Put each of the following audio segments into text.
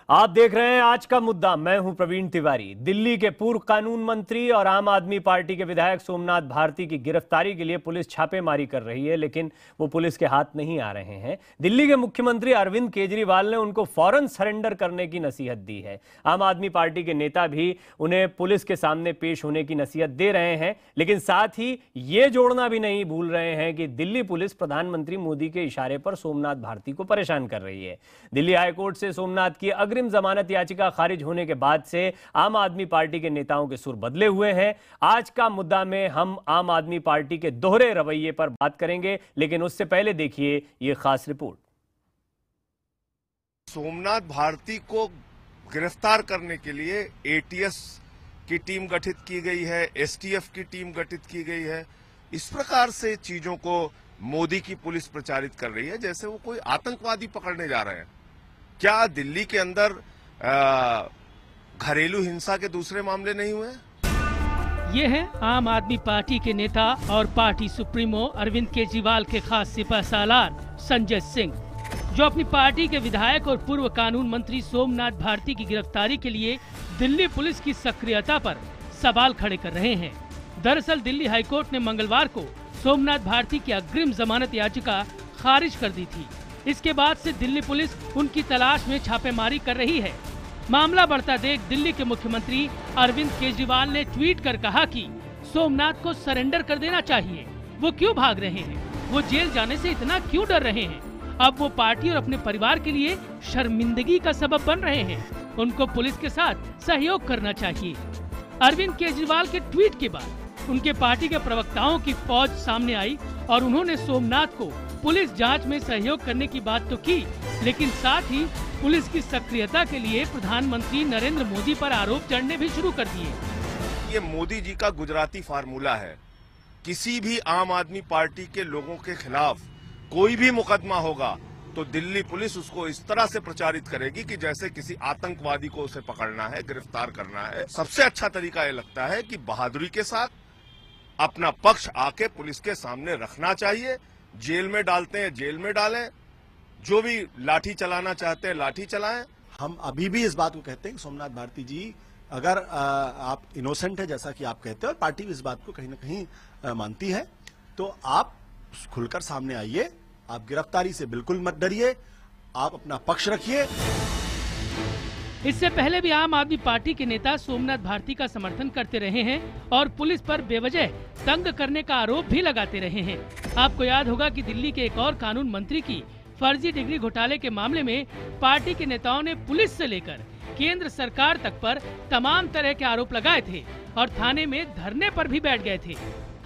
आप देख रहे हैं आज का मुद्दा। मैं हूं प्रवीण तिवारी। दिल्ली के पूर्व कानून मंत्री और आम आदमी पार्टी के विधायक सोमनाथ भारती की गिरफ्तारी के लिए पुलिस छापेमारी कर रही है, लेकिन वो पुलिस के हाथ नहीं आ रहे हैं। दिल्ली के मुख्यमंत्री अरविंद केजरीवाल ने उनको फौरन सरेंडर करने की नसीहत दी है। आम आदमी पार्टी के नेता भी उन्हें पुलिस के सामने पेश होने की नसीहत दे रहे हैं, लेकिन साथ ही ये जोड़ना भी नहीं भूल रहे हैं कि दिल्ली पुलिस प्रधानमंत्री मोदी के इशारे पर सोमनाथ भारती को परेशान कर रही है। दिल्ली हाईकोर्ट से सोमनाथ की अग्रिम जमानत याचिका खारिज होने के बाद से आम आदमी पार्टी के नेताओं के सुर बदले हुए हैं। आज का मुद्दा में हम आम आदमी पार्टी के दोहरे रवैये पर बात करेंगे, लेकिन उससे पहले देखिए ये खास रिपोर्ट। सोमनाथ भारती को गिरफ्तार करने के लिए एटीएस की टीम गठित की गई है, एसटीएफ की टीम गठित की गई है। इस प्रकार से चीजों को मोदी की पुलिस प्रचारित कर रही है जैसे वो कोई आतंकवादी पकड़ने जा रहे हैं। क्या दिल्ली के अंदर घरेलू हिंसा के दूसरे मामले नहीं हुए? ये है आम आदमी पार्टी के नेता और पार्टी सुप्रीमो अरविंद केजरीवाल के खास सिपहसालार संजय सिंह, जो अपनी पार्टी के विधायक और पूर्व कानून मंत्री सोमनाथ भारती की गिरफ्तारी के लिए दिल्ली पुलिस की सक्रियता पर सवाल खड़े कर रहे हैं। दरअसल दिल्ली हाईकोर्ट ने मंगलवार को सोमनाथ भारती की अग्रिम जमानत याचिका खारिज कर दी थी। इसके बाद से दिल्ली पुलिस उनकी तलाश में छापेमारी कर रही है। मामला बढ़ता देख दिल्ली के मुख्यमंत्री अरविंद केजरीवाल ने ट्वीट कर कहा कि सोमनाथ को सरेंडर कर देना चाहिए। वो क्यों भाग रहे हैं? वो जेल जाने से इतना क्यों डर रहे हैं? अब वो पार्टी और अपने परिवार के लिए शर्मिंदगी का सबब बन रहे हैं। उनको पुलिस के साथ सहयोग करना चाहिए। अरविंद केजरीवाल के ट्वीट के बाद उनके पार्टी के प्रवक्ताओं की फौज सामने आई और उन्होंने सोमनाथ को पुलिस जांच में सहयोग करने की बात तो की, लेकिन साथ ही पुलिस की सक्रियता के लिए प्रधानमंत्री नरेंद्र मोदी पर आरोप जड़ने भी शुरू कर दिए। ये मोदी जी का गुजराती फार्मूला है। किसी भी आम आदमी पार्टी के लोगों के खिलाफ कोई भी मुकदमा होगा तो दिल्ली पुलिस उसको इस तरह से प्रचारित करेगी कि जैसे किसी आतंकवादी को उसे पकड़ना है, गिरफ्तार करना है। सबसे अच्छा तरीका ये लगता है कि बहादुरी के साथ अपना पक्ष आके पुलिस के सामने रखना चाहिए। जेल में डालते हैं जेल में डालें, जो भी लाठी चलाना चाहते हैं लाठी चलाएं। हम अभी भी इस बात को कहते हैं कि सोमनाथ भारती जी अगर आप इनोसेंट है जैसा कि आप कहते हैं और पार्टी भी इस बात को कहीं ना कहीं मानती है, तो आप खुलकर सामने आइए। आप गिरफ्तारी से बिल्कुल मत डरिए, आप अपना पक्ष रखिए। इससे पहले भी आम आदमी पार्टी के नेता सोमनाथ भारती का समर्थन करते रहे हैं और पुलिस पर बेवजह तंग करने का आरोप भी लगाते रहे हैं। आपको याद होगा कि दिल्ली के एक और कानून मंत्री की फर्जी डिग्री घोटाले के मामले में पार्टी के नेताओं ने पुलिस से लेकर केंद्र सरकार तक पर तमाम तरह के आरोप लगाए थे और थाने में धरने पर भी बैठ गए थे।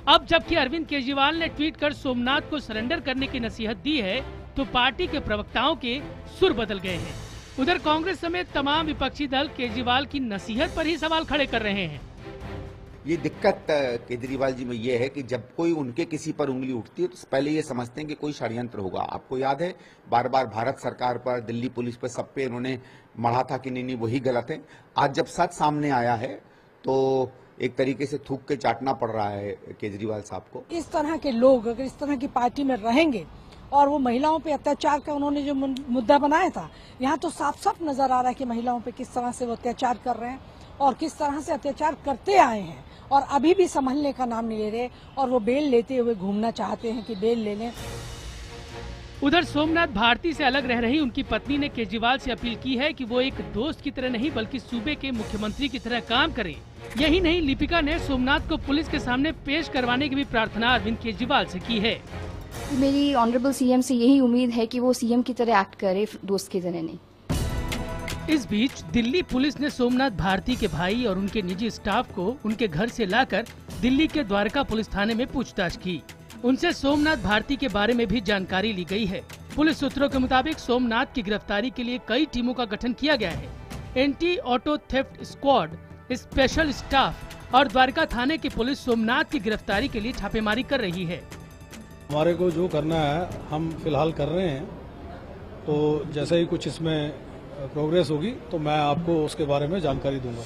अब जबकि अरविंद केजरीवाल ने ट्वीट कर सोमनाथ को सरेंडर करने की नसीहत दी है, तो पार्टी के प्रवक्ताओं के सुर बदल गए हैं। उधर कांग्रेस समेत तमाम विपक्षी दल केजरीवाल की नसीहत पर ही सवाल खड़े कर रहे हैं। ये दिक्कत केजरीवाल जी में ये है कि जब कोई उनके किसी पर उंगली उठती है तो पहले ये समझते हैं कि कोई षड्यंत्र होगा। आपको याद है बार बार भारत सरकार पर, दिल्ली पुलिस पर, सब पे इन्होंने मढ़ा था कि नहीं वही गलत है। आज जब सच सामने आया है तो एक तरीके से थूक के चाटना पड़ रहा है केजरीवाल साहब को। इस तरह के लोग अगर इस तरह की पार्टी में रहेंगे और वो महिलाओं पे अत्याचार का उन्होंने जो मुद्दा बनाया था, यहाँ तो साफ साफ नजर आ रहा है कि महिलाओं पे किस तरह से वो अत्याचार कर रहे हैं और किस तरह से अत्याचार करते आए हैं और अभी भी संभलने का नाम नहीं ले रहे और वो बेल लेते हुए घूमना चाहते हैं कि बेल ले लें। उधर सोमनाथ भारती से अलग रह रही उनकी पत्नी ने केजरीवाल से अपील की है कि वो एक दोस्त की तरह नहीं बल्कि सूबे के मुख्यमंत्री की तरह काम करें। यही नहीं, लिपिका ने सोमनाथ को पुलिस के सामने पेश करवाने की भी प्रार्थना अरविंद केजरीवाल से की है। मेरी ऑनरेबल सीएम से यही उम्मीद है कि वो सीएम की तरह एक्ट करे, दोस्त की तरह नहीं। इस बीच दिल्ली पुलिस ने सोमनाथ भारती के भाई और उनके निजी स्टाफ को उनके घर से लाकर दिल्ली के द्वारका पुलिस थाने में पूछताछ की। उनसे सोमनाथ भारती के बारे में भी जानकारी ली गई है। पुलिस सूत्रों के मुताबिक सोमनाथ की गिरफ्तारी के लिए कई टीमों का गठन किया गया है। Anti auto theft squad, special staff और द्वारका थाने की पुलिस सोमनाथ की गिरफ्तारी के लिए छापेमारी कर रही है। हमारे को जो करना है हम फिलहाल कर रहे हैं, तो जैसे ही कुछ इसमें प्रोग्रेस होगी तो मैं आपको उसके बारे में जानकारी दूंगा।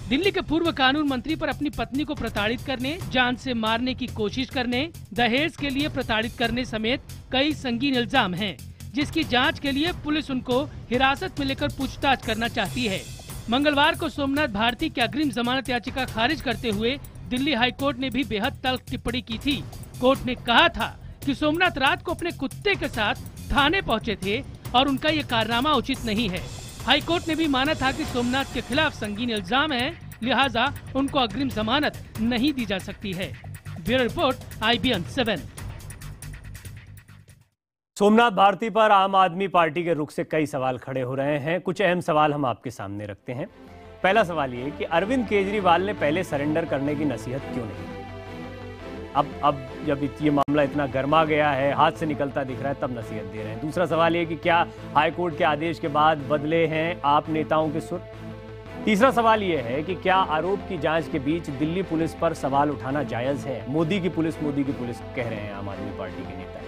दिल्ली के पूर्व कानून मंत्री पर अपनी पत्नी को प्रताड़ित करने, जान से मारने की कोशिश करने, दहेज के लिए प्रताड़ित करने समेत कई संगीन इल्जाम हैं। जिसकी जांच के लिए पुलिस उनको हिरासत में लेकर पूछताछ करना चाहती है। मंगलवार को सोमनाथ भारती की अग्रिम जमानत याचिका खारिज करते हुए दिल्ली हाई कोर्ट ने भी बेहद तल्ख टिप्पणी की थी। कोर्ट ने कहा था कि सोमनाथ रात को अपने कुत्ते के साथ थाने पहुंचे थे और उनका ये कारनामा उचित नहीं है। हाई कोर्ट ने भी माना था कि सोमनाथ के खिलाफ संगीन इल्जाम है, लिहाजा उनको अग्रिम जमानत नहीं दी जा सकती है। Bureau report, IBN 7। Somnath Bharti पर आम आदमी पार्टी के रुख से कई सवाल खड़े हो रहे हैं। कुछ अहम सवाल हम आपके सामने रखते हैं। पहला सवाल ये कि अरविंद केजरीवाल ने पहले सरेंडर करने की नसीहत क्यों नहीं? अब जब ये मामला इतना गर्मा गया है, हाथ से निकलता दिख रहा है, तब नसीहत दे रहे हैं। दूसरा सवाल ये कि क्या हाईकोर्ट के आदेश के बाद बदले हैं आप नेताओं के सुर? तीसरा सवाल ये है कि क्या आरोप की जांच के बीच दिल्ली पुलिस पर सवाल उठाना जायज है? मोदी की पुलिस कह रहे हैं आम आदमी पार्टी के नेता।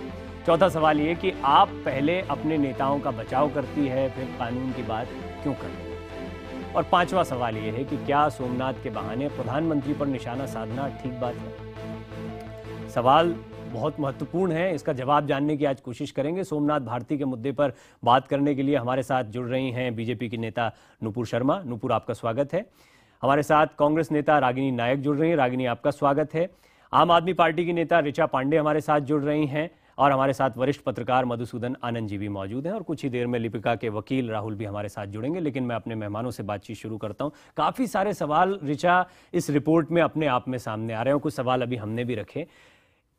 चौथा सवाल ये कि आप पहले अपने नेताओं का बचाव करती है, फिर कानून की बात क्यों करती है? और पांचवा सवाल ये है कि क्या सोमनाथ के बहाने प्रधानमंत्री पर निशाना साधना ठीक बात है? सवाल बहुत महत्वपूर्ण है, इसका जवाब जानने की आज कोशिश करेंगे। सोमनाथ भारती के मुद्दे पर बात करने के लिए हमारे साथ जुड़ रही हैं बीजेपी की नेता नुपुर शर्मा। नुपुर, आपका स्वागत है। हमारे साथ कांग्रेस नेता रागिनी नायक जुड़ रही हैं। रागिनी, आपका स्वागत है। आम आदमी पार्टी की नेता ऋचा पांडे हमारे साथ जुड़ रही हैं और हमारे साथ वरिष्ठ पत्रकार मधुसूदन आनंद जी भी मौजूद हैं और कुछ ही देर में लिपिका के वकील राहुल भी हमारे साथ जुड़ेंगे। लेकिन मैं अपने मेहमानों से बातचीत शुरू करता हूं। काफ़ी सारे सवाल ऋचा इस रिपोर्ट में अपने आप में सामने आ रहे हैं। कुछ सवाल अभी हमने भी रखे।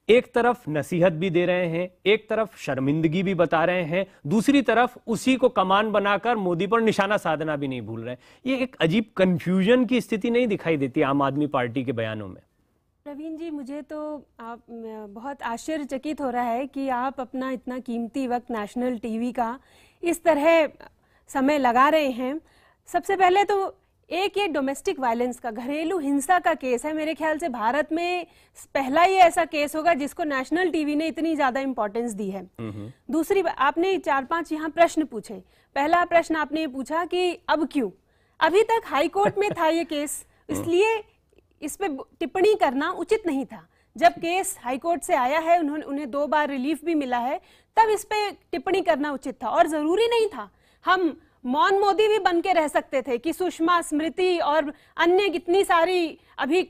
एक तरफ नसीहत भी दे रहे हैं, एक तरफ शर्मिंदगी भी बता रहे हैं, दूसरी तरफ उसी को कमान बनाकर मोदी पर निशाना साधना भी नहीं भूल रहे हैं। ये एक अजीब कंफ्यूजन की स्थिति नहीं दिखाई देती आम आदमी पार्टी के बयानों में? प्रवीण जी, मुझे तो आप बहुत आश्चर्यचकित हो रहा है कि आप अपना इतना कीमती वक्त नेशनल टीवी का इस तरह समय लगा रहे हैं। सबसे पहले तो एक ये डोमेस्टिक वायलेंस का, घरेलू हिंसा का केस है। मेरे ख्याल से भारत में पहला ही ऐसा केस होगा जिसको नेशनल टीवी ने इतनी ज्यादा इंपॉर्टेंस दी है। दूसरी, आपने 4-5 यहाँ प्रश्न पूछे। पहला प्रश्न आपने ये पूछा कि अब क्यों? अभी तक हाई कोर्ट में था ये केस, इसलिए इस पे टिप्पणी करना उचित नहीं था। जब केस हाई कोर्ट से आया है, उन्हें 2 बार रिलीफ भी मिला है, तब इस पे टिप्पणी करना उचित था और जरूरी नहीं था। हम मौन मोदी भी बन के रह सकते थे कि सुषमा, स्मृति और अन्य कितनी सारी, अभी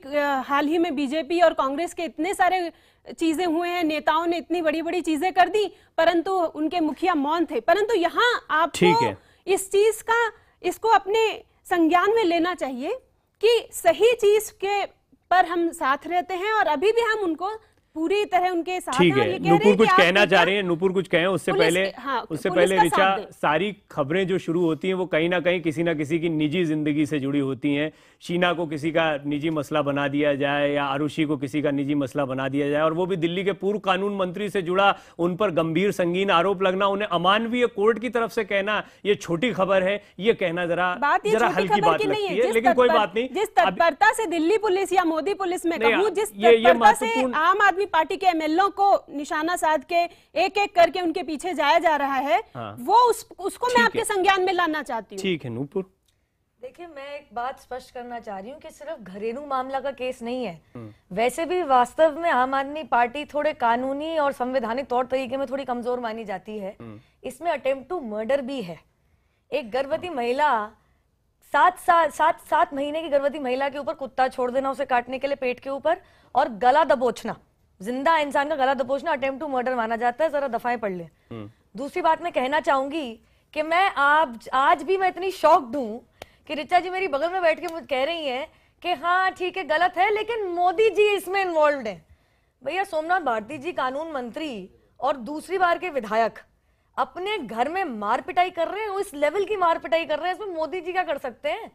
हाल ही में बीजेपी और कांग्रेस के इतने सारे चीजें हुए हैं, नेताओं ने इतनी बड़ी बड़ी चीजें कर दी, परंतु उनके मुखिया मौन थे। परंतु यहाँ आपको इस चीज का, इसको अपने संज्ञान में लेना चाहिए कि सही चीज के पर हम साथ रहते हैं और अभी भी हम उनको पूरी तरह उनके साथ ठीक है। नुपुर कुछ कहना चाह रहे हैं, नुपुर कुछ कहें। उससे पहले ऋचा, सारी खबरें जो शुरू होती हैं वो कहीं ना कहीं किसी ना किसी की निजी जिंदगी से जुड़ी होती हैं। शीना को किसी का निजी मसला बना दिया जाए या आरुषि को किसी का निजी मसला बना दिया जाए, और वो भी दिल्ली के पूर्व कानून मंत्री से जुड़ा, उन पर गंभीर संगीन आरोप लगना, उन्हें अमानवीय कोर्ट की तरफ से कहना ये छोटी खबर है, ये कहना जरा हल्की बात लगती है। लेकिन कोई बात नहीं। जिस तत्परता से दिल्ली पुलिस या मोदी पुलिस में कहूं, जिस तत्परता से आम आदमी पार्टी के एमएलओ को निशाना साध के एक एक करके उनके पीछे जाया जा रहा है, वो उसको मैं आपके संज्ञान में लाना चाहती हूँ। ठीक है नुपुर। देखिए, मैं एक बात स्पष्ट करना चाह रही हूँ कि सिर्फ घरेलू मामला का केस नहीं है। वैसे भी वास्तव में आम आदमी पार्टी थोड़े कानूनी और संवैधानिक तौर तरीके में थोड़ी कमजोर मानी जाती है। इसमें अटेम्प्ट टू मर्डर भी है। एक गर्भवती महिला, 7 महीने की गर्भवती महिला के ऊपर कुत्ता छोड़ देना, उसे काटने के लिए पेट के ऊपर, और गला दबोचना, जिंदा इंसान का गला दबोचना अटेम्प्ट टू मर्डर माना जाता है। जरा दफाएं पढ़ ले। दूसरी बात मैं कहना चाहूंगी कि मैं आज भी मैं इतनी शॉक्ड हूं कि ऋचा जी मेरी बगल में बैठ के मुझे कह रही हैं कि हाँ ठीक है, गलत है, लेकिन मोदी जी इसमें इन्वॉल्व हैं। भैया, सोमनाथ भारती जी कानून मंत्री और दूसरी बार के विधायक अपने घर में मार पिटाई कर रहे हैं, इस लेवल की मार पिटाई कर रहे हैं, इसमें मोदी जी क्या कर सकते हैं?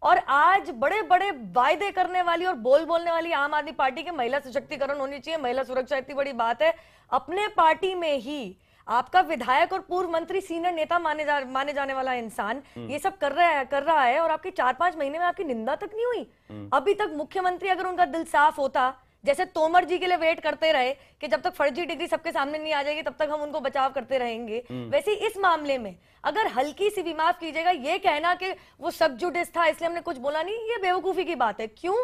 और आज बड़े बड़े वायदे करने वाली और बोलने वाली आम आदमी पार्टी के महिला सशक्तिकरण होनी चाहिए, महिला सुरक्षा इतनी बड़ी बात है। अपने पार्टी में ही आपका विधायक और पूर्व मंत्री, सीनियर नेता माने जाने वाला इंसान ये सब कर रहा है और आपके 4-5 महीने में आपकी निंदा तक नहीं हुई। अभी तक मुख्यमंत्री, अगर उनका दिल साफ होता, जैसे तोमर जी के लिए वेट करते रहे कि जब तक फर्जी डिग्री सबके सामने नहीं आ जाएगी तब तक हम उनको बचाव करते रहेंगे, वैसे इस मामले में अगर हल्की सी भी, माफ कीजिएगा, ये कहना कि वो सब जुडिस था इसलिए हमने कुछ बोला नहीं, ये बेवकूफी की बात है। क्यों?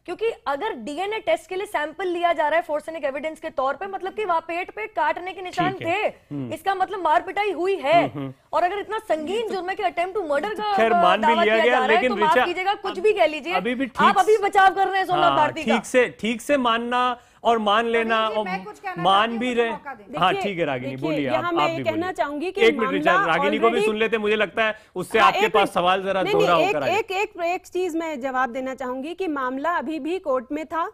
क्योंकि अगर डीएनए टेस्ट के लिए सैंपल लिया जा रहा है फोर्सेनिक एविडेंस के तौर पे, मतलब कि वहां पेट पे काटने के निशान थे, इसका मतलब मार पिटाई हुई है। और अगर इतना संगीन जुर्म है कि अटेम्प्ट टू मर्डर का खैर मान भी लिया गया, लेकिन तो माफ कीजिएगा, कुछ भी कह लीजिए, आप अभी बचाव कर रहे हैं सोमनाथ भारती का। ठीक से मानना और मान लेना और मान भी रहे। हाँ ठीक है रागिनी बोलिए, आप भी कहना चाहूंगी कि एक मिनट रागिनी को भी सुन लेते, मुझे लगता है उससे आपके पास सवाल जरा दोहरा होकर एक चीज मैं जवाब देना चाहूंगी कि मामला अभी भी कोर्ट में था,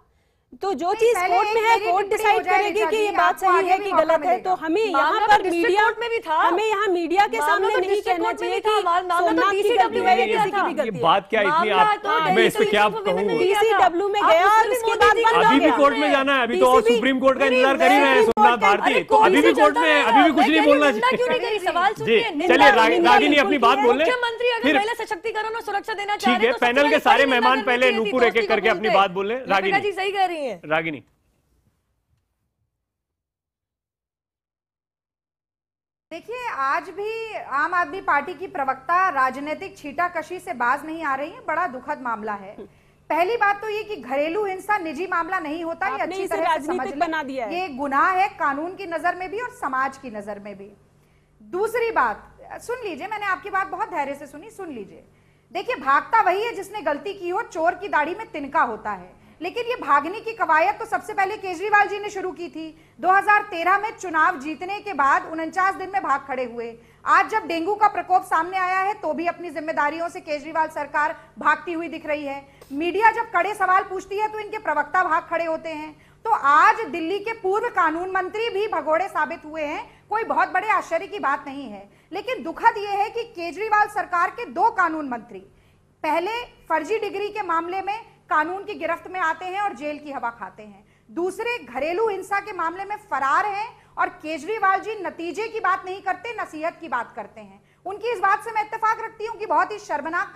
तो जो चीज कोर्ट में है कोर्ट डिसाइड करेगी कि ये बात सही है कि गलत है। तो हमें यहाँ पर मीडिया में भी था, हमें यहाँ मीडिया के सामने नहीं कहना चाहिए कि सोमनाथ की गलती है, किसी की भी गलती है। बात क्या इतनी, आप मैं इस पे क्या कहूँगा, डीसीडब्ल्यू में गया और उसके बाद अभी भी कोर्ट में जाना है, अभी तो और सुप्रीम कोर्ट का इंतजार कर ही रहे हैं सोमनाथ भारती, तो अभी भी कोर्ट में है, अभी भी कुछ नहीं बोलना चाहिए। चलिए रागिनी अपनी बात बोल ले, मुख्यमंत्री अगर महिला सशक्तिकरण और सुरक्षा देना चाह ठीक है। पैनल के सारे मेहमान पहले नूपुर एक एक करके अपनी बात बोले। रागिनी जी सही कह रही है। रागिनी देखिए, आज भी आम आदमी पार्टी की प्रवक्ता राजनीतिक छींटाकशी से बाज नहीं आ रही है। बड़ा दुखद मामला है। पहली बात तो ये कि घरेलू हिंसा निजी मामला नहीं होता, ये अच्छी तरह से समझ बना दिया है। ये गुनाह है कानून की नजर में भी और समाज की नजर में भी। दूसरी बात सुन लीजिए, मैंने आपकी बात बहुत धैर्य से सुनी, सुन लीजिए। देखिए, भागता वही है जिसने गलती की हो, चोर की दाढ़ी में तिनका होता है। लेकिन ये भागने की कवायद तो सबसे पहले केजरीवाल जी ने शुरू की थी। 2013 में चुनाव जीतने के बाद 49 दिन में भाग खड़े हुए। आज जब डेंगू का प्रकोप सामने आया है तो भी अपनी जिम्मेदारियों से केजरीवाल सरकार भागती हुई दिख रही है। मीडिया जब कड़े सवाल पूछती है तो इनके प्रवक्ता भाग खड़े होते हैं। तो आज दिल्ली के पूर्व कानून मंत्री भी भगोड़े साबित हुए हैं, कोई बहुत बड़े आश्चर्य की बात नहीं है। लेकिन दुखद यह है कि केजरीवाल सरकार के 2 कानून मंत्री पहले फर्जी डिग्री के मामले में कानून की गिरफ्त में आते हैं और जेल की हवा खाते हैं, दूसरे घरेलू हिंसा के मामले में फरार हैं और केजरीवाल जी नतीजे की बात नहीं करते, नसीहत की बात करते हैं। उनकी इस बात से मैं इत्तेफाक रखती हूं कि बहुत ही शर्मनाक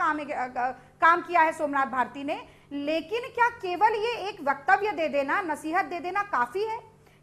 काम किया है सोमनाथ भारती ने। लेकिन क्या केवल ये एक वक्तव्य दे देना, नसीहत दे देना काफी है?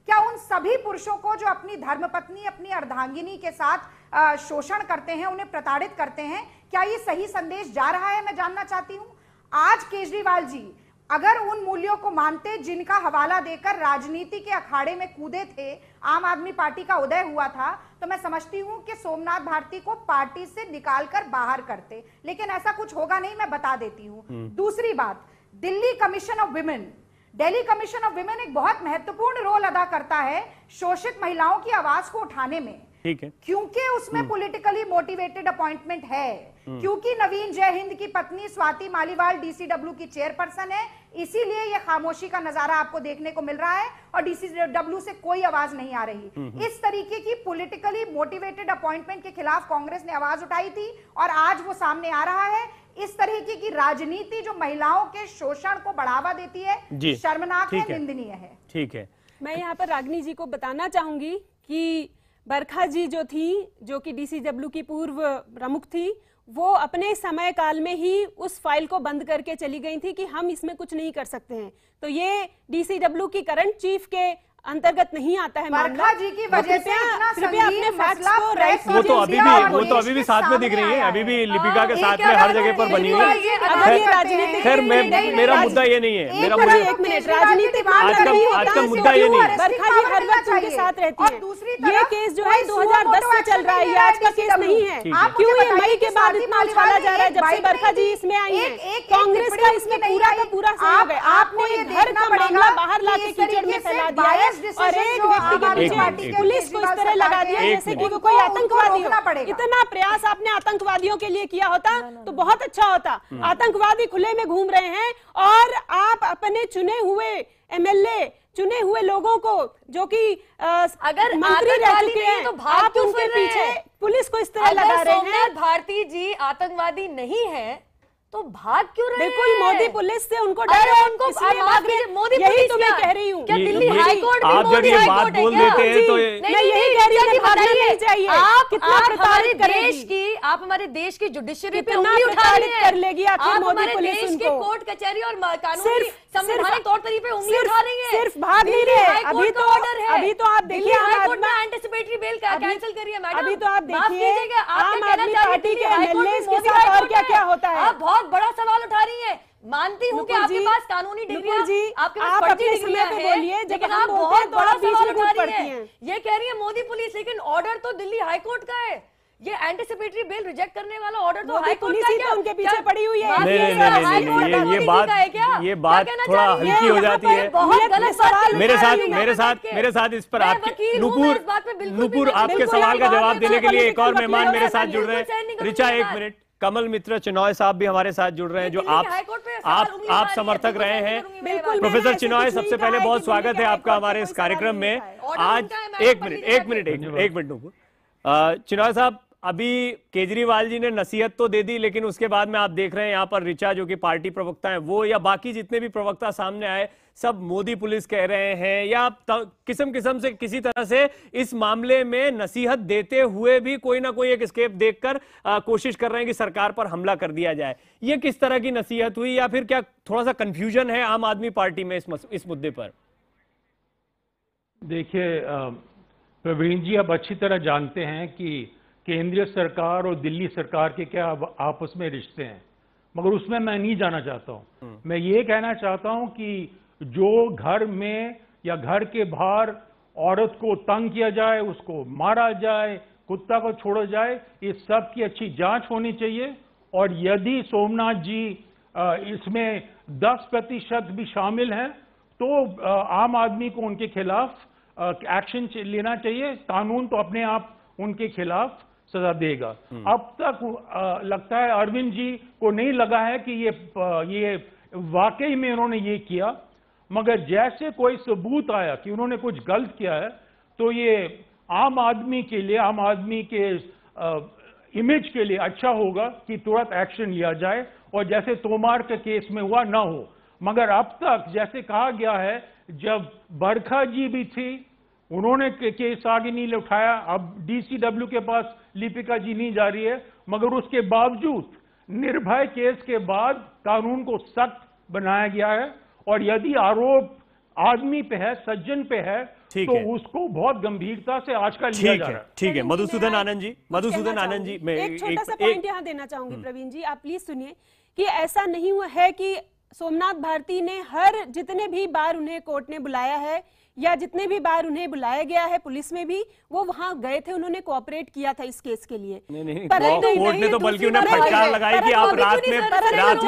क्या उन सभी पुरुषों को जो अपनी धर्मपत्नी, अपनी अर्धांगिनी के साथ शोषण करते हैं, उन्हें प्रताड़ित करते हैं, क्या ये सही संदेश जा रहा है? मैं जानना चाहती हूं। आज केजरीवाल जी अगर उन मूल्यों को मानते जिनका हवाला देकर राजनीति के अखाड़े में कूदे थे, आम आदमी पार्टी का उदय हुआ था, तो मैं समझती हूं कि सोमनाथ भारती को पार्टी से निकालकर बाहर करते। लेकिन ऐसा कुछ होगा नहीं, मैं बता देती हूं। दूसरी बात, Delhi commission of women, Delhi commission of women एक बहुत महत्वपूर्ण रोल अदा करता है शोषित महिलाओं की आवाज को उठाने में। ठीक है, क्योंकि उसमें पॉलिटिकली मोटिवेटेड अपॉइंटमेंट है, क्योंकि नवीन जय हिंद की पत्नी स्वाति मालीवाल डीसीडब्ल्यू की चेयरपर्सन है, इसीलिए यह खामोशी का नजारा आपको देखने को मिल रहा है और डीसीडब्ल्यू से कोई आवाज नहीं आ रही। इस तरीके की पॉलिटिकली मोटिवेटेड अपॉइंटमेंट के खिलाफ कांग्रेस ने आवाज उठाई थी और आज वो सामने आ रहा है। इस तरीके की राजनीति जो महिलाओं के शोषण को बढ़ावा देती है, शर्मनाक है, निंदनीय है। ठीक है, मैं यहाँ पर रागिनी जी को बताना चाहूंगी कि बरखा जी जो थी, जो कि डीसीडब्ल्यू की पूर्व प्रमुख थी, वो अपने समय काल में ही उस फाइल को बंद करके चली गई थी कि हम इसमें कुछ नहीं कर सकते हैं। तो ये डीसीडब्ल्यू की करंट चीफ के अंतर्गत नहीं आता है बरखा जी की वजह से इतना कृपया अपने फैक्ट्स को राइट, वो तो अभी भी साथ में दिख रही है, अभी भी लिपिका के साथ में हर जगह पर बनी हुई है। खैर मेरा मुद्दा ये नहीं है, मेरा मुद्दा एक मिनट राजनीतिक आज का मुद्दा ये नहीं है। बरखा जी हर वक्त उनके साथ रहती है। ये केस जो है 2010 से चल रहा है, ये आज का केस नहीं है। क्यों ये मई के बाद इतना उछाला जा रहा है जब से बरखा जी इसमें आई है? कांग्रेस का इसमें पूरा का पूरा सहयोग है। आपने घर का मामला बाहर लाके कीचड़ में फैला दिया है और एक व्यक्ति के पीछे पुलिस को इस तरह लगा दिया जैसे कि वो कोई आतंकवादी हो। इतना प्रयास आपने आतंकवादियों के लिए किया होता तो बहुत अच्छा होता। आतंकवादी खुले में घूम रहे हैं और आप अपने चुने हुए एमएलए, चुने हुए लोगों को जो कि अगर मंत्री रह चुके हैं तो भाग क्यों उनके पीछे पुलिस को इस तरह लगा रहे हैं। सोमनाथ भारती जी आतंकवादी नहीं है तो भाग क्यों रहे हैं? बिल्कुल, मोदी पुलिस से उनको डर है, उनको मोदी यही तो मैं कह रही हूँ। क्या दिल्ली हाई कोर्ट आप जब ये बात बोल देते हैं तो मैं यही कह रही हूँ कि भागना नहीं चाहिए। आप हमारे देश की, आप हमारे देश की जुडिशरी पे उंगली उठा रही हैं, कर लेगी आखिर मोदी हमारे पुलिस देश के उनको। कोर्ट कचहरी और कानूनी संवैधानिक तौर तरीके पे उंगली उठा रही है। सिर्फ भाग नहीं रहे, अभी तो ऑर्डर है, अभी तो आप देखिए हाई कोर्ट ने एंटिसिपेटरी बेल कैंसिल करी है मैडम। अभी तो आप देखिए आम आदमी पार्टी के एमएलए के साथ और क्या क्या होता है। आप बहुत बड़ा सवाल उठा रही है मानती हूँ कि नुपुर आपके जी, पास कानूनी डिग्रियां, नुपुर जी, आपके पास आप फर्जी अपने डिग्रियां समय पे हैं, बोलिए, जब लेकिन हम आप बोलते बहुत हैं तो बड़ा आप बीच सवाल में उठा कूद रही पड़ती हैं। हैं। ये कह रही है मोदी पुलिस, लेकिन ऑर्डर तो दिल्ली हाईकोर्ट का है। ये एंटिसिपेटरी बेल रिजेक्ट करने वाला ऑर्डर तो मोदी हाईकोर्ट पुलिस का है ही क्या? तो उनके पीछे क्या- पड़ी हुई है। माफ नहीं, नहीं, कीजिएगा, नहीं, नहीं, हाईकोर्ट नहीं, का ये मोदी जी बात का है क्या? ये क्या बात कहना थोड़ा चाह रही हैं? हल्की हो यहाँ जाती पर है। बहुत गलत बात मेरे उठा साथ रही हैं मेरे यहाँ साथ बैठ के। मेरे साथ इस पर मैं आपके वकील हूँ, मैं इस बात पे बिल्कुल भी नुपुर नहीं- आपके बिल्कुल सवाल का आपकी जवाब बात देने के लिए एक और बिल्कुल मेहमान बिल्कुल मेरे साथ बिल्कुल जुड़ रहे हैं। सहन नहीं करूंगी ऋचा, ये एक बात। मिनट। कमल मित्र चिनॉय साहब भी हमारे साथ जुड़ रहे हैं, जो दिल्ली के हाईकोर्ट पे सवाल उंगली आप मारी है, समर्थक बिल्कुल रहे सहन नहीं हैं। करूंगी मैं ये बिल्कुल, बात। प्रोफेसर मैंने ऐसे चिनॉय, कुछ नहीं सबसे कहा पहले है बहुत कि स्वागत दिल्ली है के आपका हाईकोर्ट हमारे से इस कोई कार्यक्रम सवाल में। नहीं उठाया। ऑर्डर आज उनका है, मैडम, एक मिनट नुपुर। चिनॉय साहब, अभी केजरीवाल जी ने नसीहत तो दे दी, लेकिन उसके बाद में आप देख रहे हैं यहाँ पर ऋचा, जो कि पार्टी प्रवक्ता है, वो या बाकी जितने भी प्रवक्ता सामने आए, सब मोदी पुलिस कह रहे हैं, या किस्म किस्म से किसी तरह से इस मामले में नसीहत देते हुए भी कोई ना कोई एक स्केप देखकर कोशिश कर रहे हैं कि सरकार पर हमला कर दिया जाए। ये किस तरह की नसीहत हुई, या फिर क्या थोड़ा सा कंफ्यूजन है आम आदमी पार्टी में इस मुद्दे पर? देखिए प्रवीण जी, अब अच्छी तरह जानते हैं कि केंद्रीय सरकार और दिल्ली सरकार के क्या आपस में रिश्ते हैं, मगर उसमें मैं नहीं जाना चाहता हूं। मैं ये कहना चाहता हूं कि जो घर में या घर के बाहर औरत को तंग किया जाए, उसको मारा जाए, कुत्ता को छोड़ा जाए, इस सब की अच्छी जांच होनी चाहिए। और यदि सोमनाथ जी इसमें 10% भी शामिल हैं, तो आम आदमी को उनके खिलाफ एक्शन लेना चाहिए। कानून तो अपने आप उनके खिलाफ सजा देगा। अब तक लगता है अरविंद जी को नहीं लगा है कि ये वाकई में उन्होंने ये किया, मगर जैसे कोई सबूत आया कि उन्होंने कुछ गलत किया है, तो ये आम आदमी के लिए, आम आदमी के इमेज के लिए अच्छा होगा कि तुरंत एक्शन लिया जाए, और जैसे तोमार के केस में हुआ ना हो। मगर अब तक जैसे कहा गया है, जब बरखा जी भी थी, उन्होंने केस आगे नहीं उठाया, अब डीसीडब्ल्यू के पास लिपिका जी नहीं जा रही है, मगर उसके बावजूद निर्भय केस के बाद कानून को सख्त बनाया गया है, और यदि आरोप आदमी पे है, सज्जन पे है, तो उसको बहुत गंभीरता से आज का लिया जा रहा है। ठीक है, मधुसूदन आनंद जी, मधुसूदन आनंद जी, मैं एक छोटा सा पॉइंट यहाँ देना चाहूंगी। प्रवीण जी, आप प्लीज सुनिए कि ऐसा नहीं हुआ है कि सोमनाथ भारती ने जितने भी बार उन्हें कोर्ट ने बुलाया है, या जितने भी बार उन्हें बुलाया गया है पुलिस में भी, वो वहां गए थे, उन्होंने कोऑपरेट किया था इस केस के लिए। कोर्ट ने तो बल्कि उन्हें फटकार लगाई कि आप रात में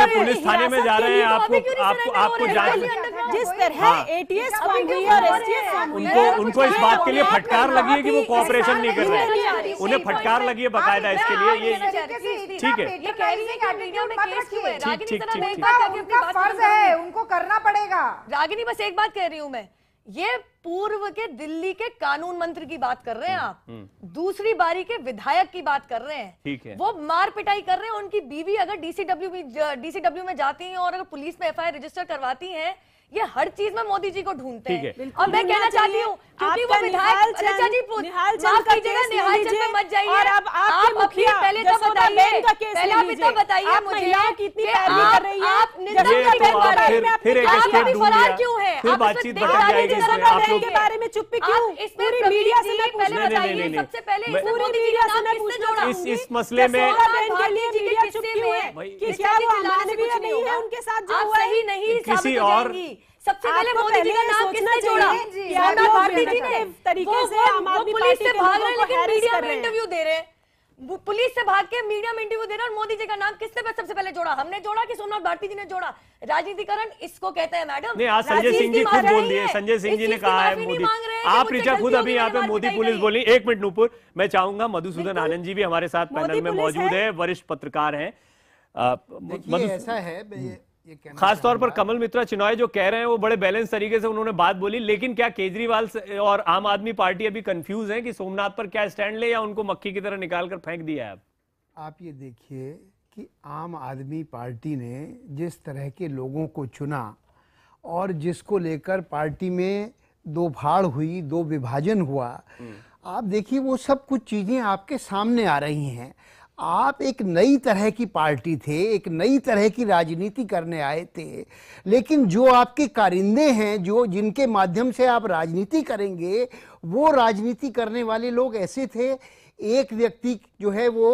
पुलिस थाने में जा रहे हैं, आपको जिस तरह एटीएस फॉर्म हुई और एसटीएफ फॉर्म हुई है, उनको इस बात के लिए फटकार लगी है कि वो कोऑपरेशन नहीं कर रहे हैं, उन्हें फटकार लगी है बकायदा इसके लिए। ये ठीक है, उनका फर्ज है, उनको करना पड़ेगा। रागिनी, बस एक बात कह रही हूं मैं, ये पूर्व के दिल्ली के कानून मंत्री की बात कर रहे हैं आप, दूसरी बारी के विधायक की बात कर रहे हैं। ठीक है, वो मार पिटाई कर रहे हैं, उनकी बीवी अगर डीसीडब्ल्यू में जाती हैं और अगर पुलिस में एफआईआर रजिस्टर करवाती हैं, ये हर चीज में मोदी जी को ढूंढते हैं। और मैं कहना चाहती हूँ, क्योंकि वो विधायक, ऋचा जी माफ कीजिएगा, निहाल चंद पे मत जाइए, और अब आप अपनी पहले तो बताइए, पहले आप इतना बताइए मुझे कितनी कि पैरवी कर रही है, आप निंदा फिर एक आप स्टेप अभी ढूंढ फरार लिया, क्यों है? फिर बातचीत भटक जाएगी इसमें। आप लोग के बारे में चुप्पी क्यों? पूरी मीडिया से पहले बताइए, सबसे पहले पूरी मीडिया से नाम किसने जोड़ा? इस मसले में मीडिया चुप क्यों है कि क्या वो अमानवीय नहीं है उनके साथ जो हुआ है? सही नहीं किसी और सबसे पहले मोदी जी का नाम किसने जोड़ा? सोमनाथ भारती जी ने। तरीके से वो पुलिस से भाग रहे हैं, लेकिन मीडिया में इंटरव्यू दे रहे हैं। पुलिस से भाग के मीडिया में इंटरव्यू दे रहे हैं, और मोदी जी का नाम किसने सबसे पहले जोड़ा? हमने जोड़ा कि सोमनाथ भारती जी ने जोड़ा? राजनीतिकरण इसको कहते हैं मैडम। नहीं, आज संजय सिंह जी खुद बोल दिए, संजय सिंह जी ने कहा है मोदी, आप ऋचा खुद अभी यहाँ पे मोदी पुलिस बोली। एक मिनट नुपुर, मैं चाहूंगा मधुसूदन आनंद जी भी हमारे साथ पैनल में मौजूद है, वरिष्ठ पत्रकार हैं। ऐसा है, खासतौर पर कमल मित्रा चिनॉय जो कह रहे हैं वो बड़े बैलेंस तरीके से उन्होंने बात बोली, लेकिन क्या केजरीवाल और आम आदमी पार्टी अभी कंफ्यूज है कि सोमनाथ पर क्या स्टैंड ले, या उनको मक्खी की तरह निकाल कर फेंक दिया है? आप ये देखिए कि आम आदमी पार्टी ने जिस तरह के लोगों को चुना और जिसको लेकर पार्टी में दो भाड़ हुई, दो विभाजन हुआ, आप देखिए वो सब कुछ चीजें आपके सामने आ रही हैं। आप एक नई तरह की पार्टी थे, एक नई तरह की राजनीति करने आए थे, लेकिन जो आपके कारिंदे हैं, जो जिनके माध्यम से आप राजनीति करेंगे, वो राजनीति करने वाले लोग ऐसे थे। एक व्यक्ति जो है वो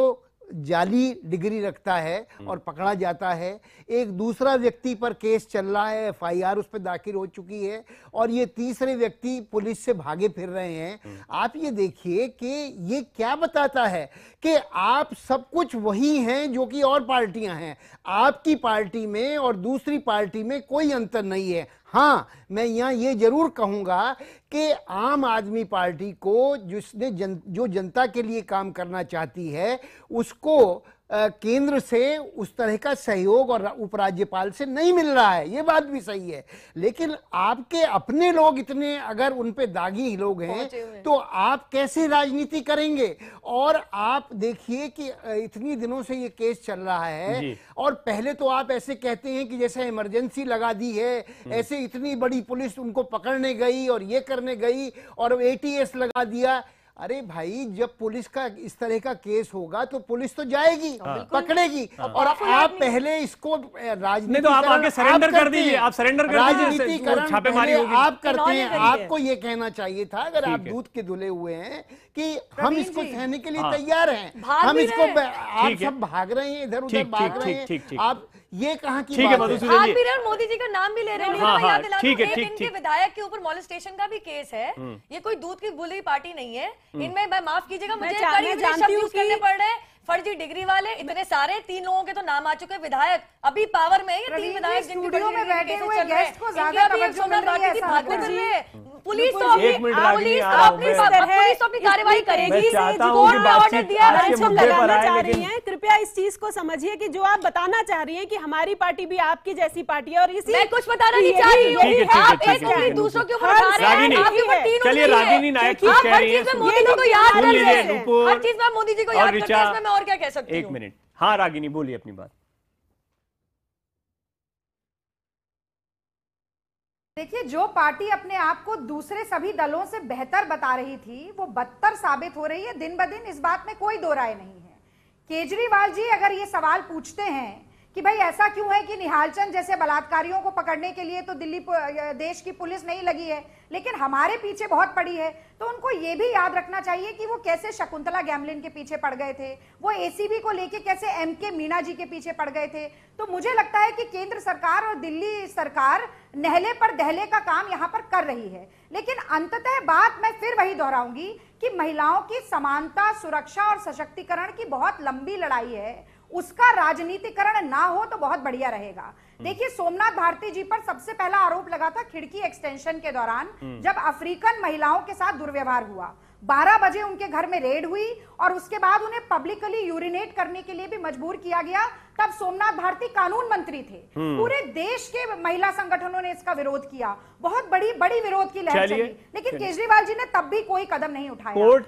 जाली डिग्री रखता है और पकड़ा जाता है। एक दूसरा व्यक्ति पर केस चल रहा है, FIR उस पर दाखिल हो चुकी है और ये तीसरे व्यक्ति पुलिस से भागे फिर रहे हैं। आप ये देखिए कि ये क्या बताता है कि आप सब कुछ वही हैं जो कि और पार्टियां हैं। आपकी पार्टी में और दूसरी पार्टी में कोई अंतर नहीं है। हाँ, मैं यहाँ ये जरूर कहूँगा कि आम आदमी पार्टी को जो जनता के लिए काम करना चाहती है उसको केंद्र से उस तरह का सहयोग और उपराज्यपाल से नहीं मिल रहा है, ये बात भी सही है। लेकिन आपके अपने लोग इतने अगर उन पे दागी लोग हैं तो आप कैसे राजनीति करेंगे? और आप देखिए कि इतनी दिनों से ये केस चल रहा है और पहले तो आप ऐसे कहते हैं कि जैसे इमरजेंसी लगा दी है, ऐसे इतनी बड़ी पुलिस उनको पकड़ने गई और ये करने गई और ATS लगा दिया। अरे भाई, जब पुलिस का इस तरह का केस होगा तो पुलिस तो जाएगी, पकड़ेगी और आप पहले इसको राजनीति तो आप आके सरेंडर कर दीजिए, आप सरेंडर कर दीजिए, राजनीतिकरण छापेमारी होगी। आप करते हैं। आपको ये कहना चाहिए था अगर आप दूध के धुले हुए हैं कि हम इसको सहने के लिए तैयार हैं, हम इसको, आप सब भाग रहे हैं, इधर उधर भाग रहे हैं, आप ये कहाँ की बात है? आप भी रहे और मोदी जी का नाम भी ले रहे हैं। मैं याद दिला दूं, एक इनके विधायक के ऊपर मॉलेस्टेशन का भी केस है। ये कोई दूध की बुली पार्टी नहीं है। इनमें माफ कीजिएगा, मुझे शब्द यूज करने पड़ रहे हैं। फर्जी डिग्री वाले इतने सारे, 3 लोगों के तो नाम आ चुके हैं। विधायक अभी पावर में है, ये 3 विधायक स्टूडियो में बैठे हुए गेस्ट को ज्यादा तवज्जो मिल रही है। पुलिस तो अपनी कार्रवाई करेगी। चाह रही है, कृपया इस चीज को समझिए कि जो आप बताना चाह रही हैं कि हमारी पार्टी भी आपकी जैसी पार्टी है और इसी मैं कुछ बताना नहीं चाह रही हूँ। आप एक उंगली दूसरों के ऊपर उठा रहे हैं, आपके ऊपर 3 उंगली है। रागिनी नायक कुछ कह रही है, मोदी जी को याद कर रहे हैं, हर चीज में मोदी जी को याद करते हैं, इसमें मैं और क्या कह सकती हूँ? 1 मिनट। हाँ रागिनी, बोलिए अपनी बात। देखिए, जो पार्टी अपने आप को दूसरे सभी दलों से बेहतर बता रही थी वो बदतर साबित हो रही है दिन ब दिन। इस बात में कोई दो राय नहीं है। केजरीवाल जी अगर ये सवाल पूछते हैं कि भाई ऐसा क्यों है कि निहालचंद जैसे बलात्कारियों को पकड़ने के लिए तो दिल्ली देश की पुलिस नहीं लगी है लेकिन हमारे पीछे बहुत पड़ी है, तो उनको ये भी याद रखना चाहिए कि वो कैसे शकुंतला गैमलिन के पीछे पड़ गए थे, वो ACB को लेके कैसे MK मीणा जी के पीछे पड़ गए थे। तो मुझे लगता है कि केंद्र सरकार और दिल्ली सरकार नहले पर दहले का काम यहाँ पर कर रही है। लेकिन अंततः बात मैं फिर वही दोहराऊंगी कि महिलाओं की समानता, सुरक्षा और सशक्तिकरण की बहुत लंबी लड़ाई है, उसका राजनीतिकरण ना हो तो बहुत बढ़िया रहेगा। देखिए, सोमनाथ भारती जी पर सबसे पहला आरोप लगा था खिड़की एक्सटेंशन के दौरान, जब अफ्रीकन महिलाओं के साथ दुर्व्यवहार हुआ। 12 बजे उनके घर में रेड हुई और उसके बाद उन्हें पब्लिकली यूरिनेट करने के लिए भी मजबूर किया गया। तब सोमनाथ भारती कानून मंत्री थे। पूरे देश के महिला संगठनों ने इसका विरोध किया, बहुत बड़ी विरोध की लहर चली, लेकिन केजरीवाल जी ने तब भी कोई कदम नहीं उठाया। कोर्ट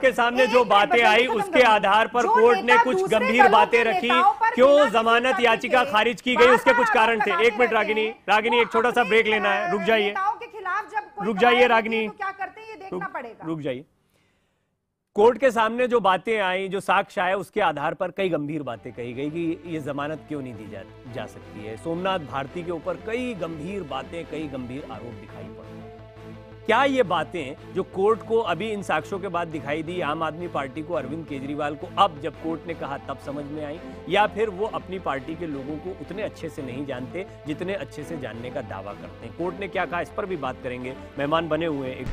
के सामने जो बातें आई उसके आधार पर कोर्ट ने कुछ गंभीर बातें रखी। क्यों जमानत याचिका खारिज की गई, उसके कुछ कारण थे। 1 मिनट रागिनी, एक छोटा सा ब्रेक लेना है, रुक जाइए, रुक जाइए रागिनी, क्या करते हैं ये देखना पड़ेगा। रुक जाइए। कोर्ट के सामने जो बातें आई, जो साक्ष्य आए, उसके आधार पर कई गंभीर बातें कही गई कि ये जमानत क्यों नहीं दी जा सकती है। सोमनाथ भारती के ऊपर कई गंभीर बातें, कई गंभीर आरोप दिखाई पड़े। क्या ये बातें जो कोर्ट को अभी इन साक्ष्यों के बाद दिखाई दी, आम आदमी पार्टी को, अरविंद केजरीवाल को अब जब कोर्ट ने कहा तब समझ में आई, या फिर वो अपनी पार्टी के लोगों को उतने अच्छे से नहीं जानते जितने अच्छे से जानने का दावा करते हैं? कोर्ट ने क्या कहा, इस पर भी बात करेंगे। मेहमान बने हुए हैं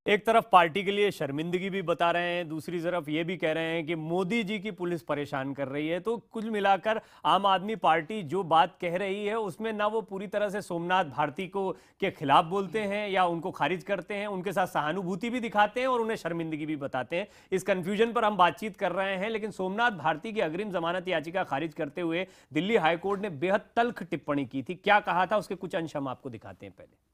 एक तरफ पार्टी के लिए शर्मिंदगी भी बता रहे हैं, दूसरी तरफ ये भी कह रहे हैं कि मोदी जी की पुलिस परेशान कर रही है। तो कुल मिलाकर आम आदमी पार्टी जो बात कह रही है उसमें ना वो पूरी तरह से सोमनाथ भारती को के खिलाफ बोलते हैं या उनको खारिज करते हैं, उनके साथ सहानुभूति भी दिखाते हैं और उन्हें शर्मिंदगी भी बताते हैं। इस कंफ्यूजन पर हम बातचीत कर रहे हैं। लेकिन सोमनाथ भारती की अग्रिम जमानत याचिका खारिज करते हुए दिल्ली हाईकोर्ट ने बेहद तल्ख टिप्पणी की थी। क्या कहा था, उसके कुछ अंश हम आपको दिखाते हैं। पहले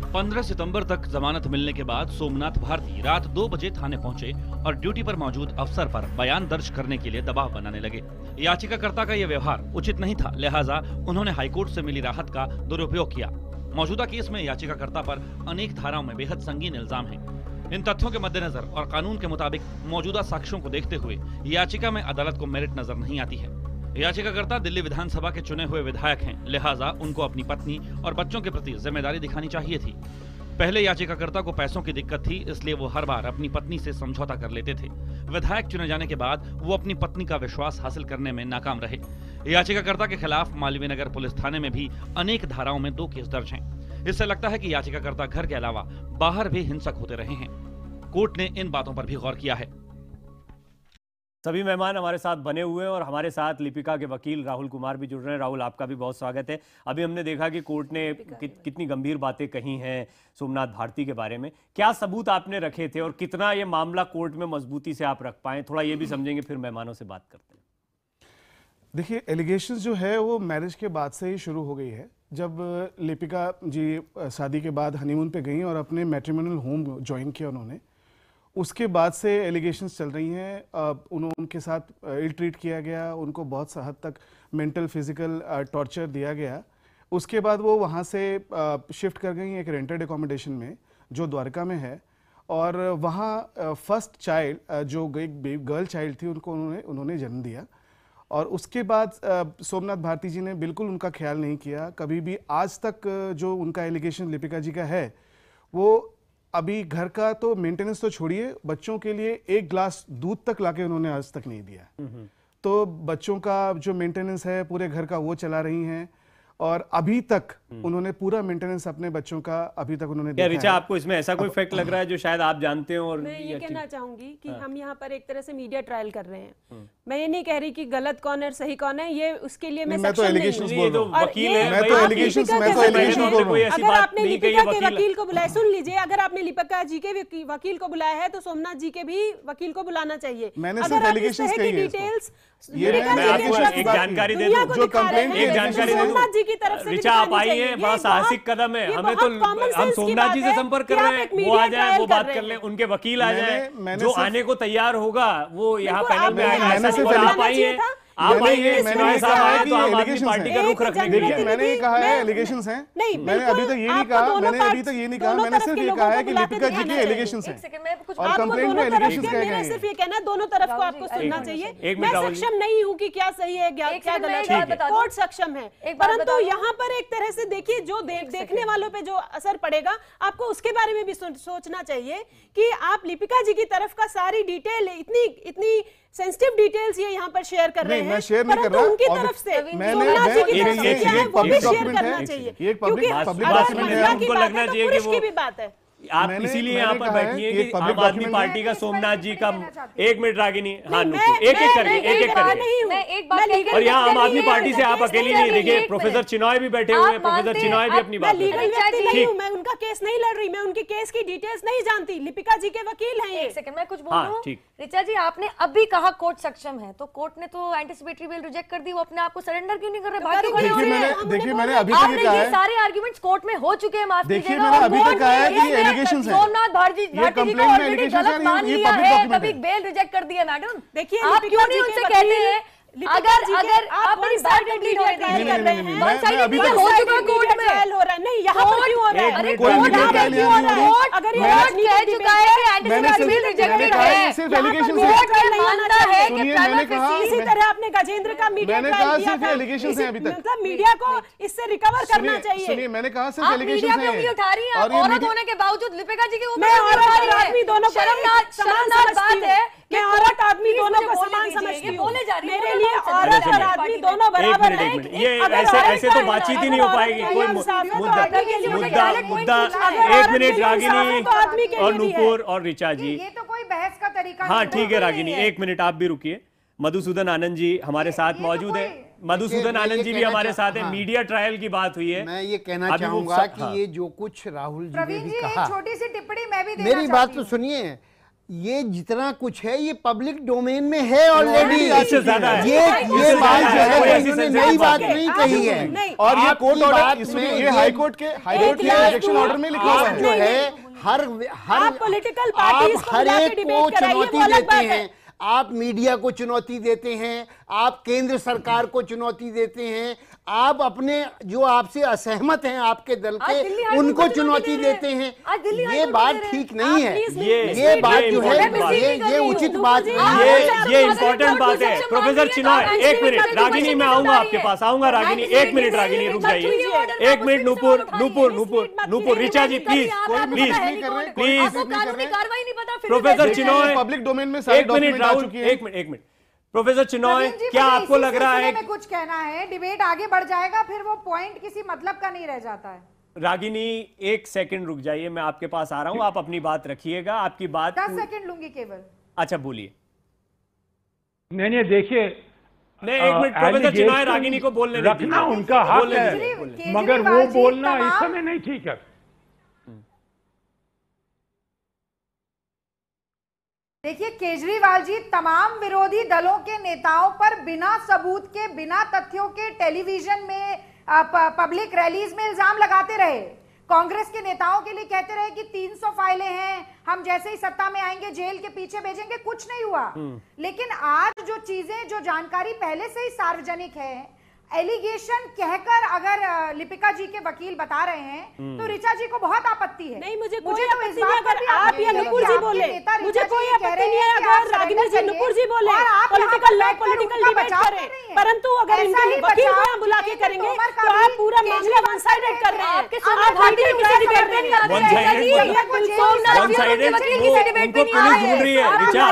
15 सितंबर तक जमानत मिलने के बाद सोमनाथ भारती रात 2 बजे थाने पहुंचे और ड्यूटी पर मौजूद अफसर पर बयान दर्ज करने के लिए दबाव बनाने लगे। याचिकाकर्ता का यह व्यवहार उचित नहीं था, लिहाजा उन्होंने हाईकोर्ट से मिली राहत का दुरुपयोग किया। मौजूदा केस में याचिकाकर्ता पर अनेक धाराओं में बेहद संगीन इल्जाम हैं। इन तथ्यों के मद्देनजर और कानून के मुताबिक मौजूदा साक्ष्यों को देखते हुए याचिका में अदालत को मेरिट नजर नहीं आती है। याचिकाकर्ता दिल्ली विधानसभा के चुने हुए विधायक हैं, लिहाजा उनको अपनी पत्नी और बच्चों के प्रति जिम्मेदारी दिखानी चाहिए थी। पहले याचिकाकर्ता को पैसों की दिक्कत थी, इसलिए वो हर बार अपनी पत्नी से समझौता कर लेते थे। विधायक चुने जाने के बाद वो अपनी पत्नी का विश्वास हासिल करने में नाकाम रहे। याचिकाकर्ता के खिलाफ मालवीय नगर पुलिस थाने में भी अनेक धाराओं में 2 केस दर्ज हैं। इससे लगता है कि याचिकाकर्ता घर के अलावा बाहर भी हिंसक होते रहे हैं। कोर्ट ने इन बातों पर भी गौर किया है। सभी मेहमान हमारे साथ बने हुए हैं और हमारे साथ लिपिका के वकील राहुल कुमार भी जुड़ रहे हैं। राहुल, आपका भी बहुत स्वागत है। अभी हमने देखा कि कोर्ट ने कितनी गंभीर बातें कही हैं सोमनाथ भारती के बारे में। क्या सबूत आपने रखे थे और कितना ये मामला कोर्ट में मजबूती से आप रख पाए, थोड़ा ये भी समझेंगे, फिर मेहमानों से बात करते हैं। देखिए, एलिगेशंस जो है वो मैरिज के बाद से ही शुरू हो गई है। जब लिपिका जी शादी के बाद हनीमून पे गई और अपने मैट्रिमोनियल होम ज्वाइन किया उन्होंने, उसके बाद से एलिगेशंस चल रही हैं। उनके साथ इल ट्रीट किया गया, उनको बहुत हद तक मेंटल फिजिकल टॉर्चर दिया गया। उसके बाद वो वहाँ से शिफ्ट कर गई एक रेंटेड एकोमोडेशन में जो द्वारका में है, और वहाँ फर्स्ट चाइल्ड जो एक गर्ल चाइल्ड थी उनको उन्होंने जन्म दिया। और उसके बाद सोमनाथ भारती जी ने बिल्कुल उनका ख्याल नहीं किया कभी भी। आज तक जो उनका एलिगेशन लिपिका जी का है, वो अभी घर का तो मेंटेनेंस तो छोड़िए, बच्चों के लिए 1 गिलास दूध तक लाके उन्होंने आज तक नहीं दिया। तो बच्चों का जो मेंटेनेंस है पूरे घर का वो चला रही हैं, और अभी तक उन्होंने पूरा मेंटेनेंस अपने बच्चों का अभी तक उन्होंने देखा। ऋचा, आपको इसमें ऐसा कोई फैक्ट लग रहा है जो शायद आप जानते हो? और मैं ये कहना चाहूंगी कि हम यहाँ पर एक तरह से मीडिया ट्रायल कर रहे हैं। मैं ये नहीं कह रही कि गलत कौन है और सही कौन है, ये उसके लिए मैं तो एलिगेशंस बोल रहा हूं। अगर आपने लिपिका के वकील को बुलाया, सुन लीजिए, अगर आपने लिपिका जी के वकील को बुलाया है तो सोमनाथ जी के भी वकील को बुलाना चाहिए। मैंने सिर्फ एलिगेशंस कही है। डिटेल्स एक जानकारी दे दूं, जो कंप्लेंट एक जानकारी दे सोमनाथ जी की तरफ से ऋचा, आप आई हैं, बड़ा साहसिक कदम है। हमें तो हम सोमनाथ जी से संपर्क कर रहे हैं, वो आ जाए, वो बात कर ले, उनके वकील आ जाए, जो आने को तैयार होगा वो यहाँ पैनल में आएगा। आप आई हैं, आप मैंने साहब आए तो आम आदमी पार्टी का रुख रखने के लिए। मैंने ये कहा है एलिगेशंस हैं, मैंने अभी तक ये नहीं कहा, मैंने सिर्फ ये कहा है कि लिपिका जी के एलिगेशंस हैं और कंप्लेंट में एलिगेशंस कहे गए हैं। सिर्फ ये कहना, दोनों तरफ को आपको सुनना चाहिए। मैं सक्षम नहीं हूँ कि क्या सही है क्या गलत है, कोर्ट सक्षम है, परंतु यहाँ पर एक तरह से देखिए जो देखने वालों पे जो असर पड़ेगा, आपको उसके बारे में भी सोचना चाहिए कि आप लिपिका जी की तरफ का सारी डिटेल, इतनी सेंसिटिव डिटेल्स ये यहाँ पर शेयर कर रहे हैं, मैं शेयर नहीं कर रहा, उनकी तरफ से सोमनाथ जी की तरफ से क्या है वो भी शेयर करना चाहिए, क्योंकि उनको लगना चाहिए कि वो भी बात है। आप इसीलिए यहाँ पर बैठी हैं कि आम आदमी पार्टी का सोमनाथ जी का। 1 मिनट रागिनी, हाँ एक एक करके। और यहाँ आम आदमी पार्टी से आप अकेली नहीं, देखिए प्रोफेसर चिनॉय भी बैठे हुए हैं, प्रोफेसर चिनॉय भी अपनी बात मैं उनका केस नहीं लड़ रही, मैं उनके केस की डिटेल्स नहीं जानती, लिपिका जी के वकील हैं। एक सेकंड, मैं कुछ बोल रहा हूँ। ऋचा जी, आपने अभी कहा कोर्ट सक्षम है, तो कोर्ट ने तो एंटिसिपेटरी बेल रिजेक्ट कर दी, वो अपने आप को सरेंडर क्यों नहीं कर रहे? देखिए मैंने अभी तक कहा है, सारे आर्गुमेंट्स कोर्ट में हो चुके हैं। माफ देखिए मैंने अभी तक कहा है कि एलिगेशंस हैं। सोमनाथ भारती जी को ऑलरेडी गलत मान लिया है, तभी बेल रिजेक्ट कर दिया। मैडम देखिए, आप क्यों नहीं उनसे कहते हैं अगर आप मेरी बात कंप्लीट हो रही है, वन साइड हो चुका कोर्ट में हो रहा है, नहीं यहाँ पर क्यों हो रहा है? अरे कोर्ट क्यों हो रहा है? अगर ये कह चुका है कि एंटी बिल रिजेक्टेड है, सिर्फ एलिगेशन कोर्ट ये मानता है कि इसी तरह आपने गजेंद्र का मीडिया ट्रायल किया था, एलिगेशंस हैं अभी तक, मतलब मीडिया को इससे रिकवर करना चाहिए। सुनिए, मैंने कहा सिर्फ एलिगेशंस हैं। मीडिया पे उठा रही है, औरत होने के बावजूद लिपिका जी के ऊपर मैं औरत आदमी दोनों को शर्मनाक बात है। मैं औरत आदमी दोनों को समान समझती हूँ, मेरे लिए औरत और आदमी दोनों बराबर हैं। ये ऐसे तो बातचीत ही नहीं हो पाएगी। कोई मुद्दा 1 मिनट रागिनी और नूपुर और ऋचा जी, ये तो कोई बहस का तरीका। हाँ ठीक है रागिनी, 1 मिनट आप भी रुकिए। मधुसूदन आनंद जी हमारे साथ मौजूद है, मधुसूदन आनंद जी भी हमारे साथ है। मीडिया ट्रायल की बात हुई है, मैं ये कहना चाहूंगा कि ये जो कुछ राहुल जी ने भी कहा, छोटी सी टिप्पणी मैं भी मेरी बात तो सुनिए, ये जितना कुछ है ये पब्लिक डोमेन में है ऑलरेडी। ये बात जो है इन्होंने नई बात नहीं कही है, और ये कोर्ट ऑर्डर, ये हाई कोर्ट के इलेक्शन ऑर्डर में लिखा हुआ है। जो है हर पॉलिटिकल पार्टी हर एक को चुनौती देते हैं, आप मीडिया को चुनौती देते हैं, आप केंद्र सरकार को चुनौती देते हैं, आप अपने जो आपसे असहमत हैं आपके दल के उनको चुनौती देते हैं, ये बात ठीक नहीं है। ये बात जो है ये उचित बात नहीं है, ये इम्पोर्टेंट बात है। प्रोफेसर चिनॉय, एक मिनट। रागिनी, मैं आऊंगा आपके पास, आऊंगा रागिनी, एक मिनट रागिनी, रुक जाइए एक minute. Nupur, Richa ji please please. Professor Chinoy, public domain में सारे एक मिनट राहुल, एक मिनट। प्रोफेसर चिनॉय, क्या आपको लग रहा है कुछ कहना है? डिबेट आगे बढ़ जाएगा, फिर वो पॉइंट किसी मतलब का नहीं रह जाता है। रागिनी, एक सेकंड रुक जाइए, मैं आपके पास आ रहा हूं, आप अपनी बात रखिएगा। आपकी बात 10 सेकंड लूंगी केवल। अच्छा बोलिए। नहीं देखिए, नहीं एक मिनट, प्रोफेसर चिनॉय रागिनी को बोलने रखना उनका हक है, मगर वो बोलना इस समय नहीं ठीक है। देखिए, केजरीवाल जी तमाम विरोधी दलों के नेताओं पर बिना सबूत के, बिना तथ्यों के टेलीविजन में, पब्लिक रैलीज में इल्जाम लगाते रहे। कांग्रेस के नेताओं के लिए कहते रहे कि 300 फाइलें हैं, हम जैसे ही सत्ता में आएंगे जेल के पीछे भेजेंगे। कुछ नहीं हुआ। लेकिन आज जो चीजें, जो जानकारी पहले से ही सार्वजनिक है, एलिगेशन कहकर अगर लिपिका जी के वकील बता रहे हैं तो ऋचा जी को बहुत आपत्ति है। नहीं, मुझे कोई आपत्ति नहीं अगर आप या नुपुर जी बोले, मुझे कोई आपत्ति नहीं है अगर रागिनी जी, नुपुर जी बोले, पॉलिटिकल लॉ, पॉलिटिकल डिबेट करें, परंतु अगर इनके वकील को यहाँ बुला के करेंगे तो आप पूरा मामला वन साइडेड कर रहे हैं। आप भारतीय डिबेट कर रहे हैं, उनको पुलिस ढूंढ रही है। ऋचा,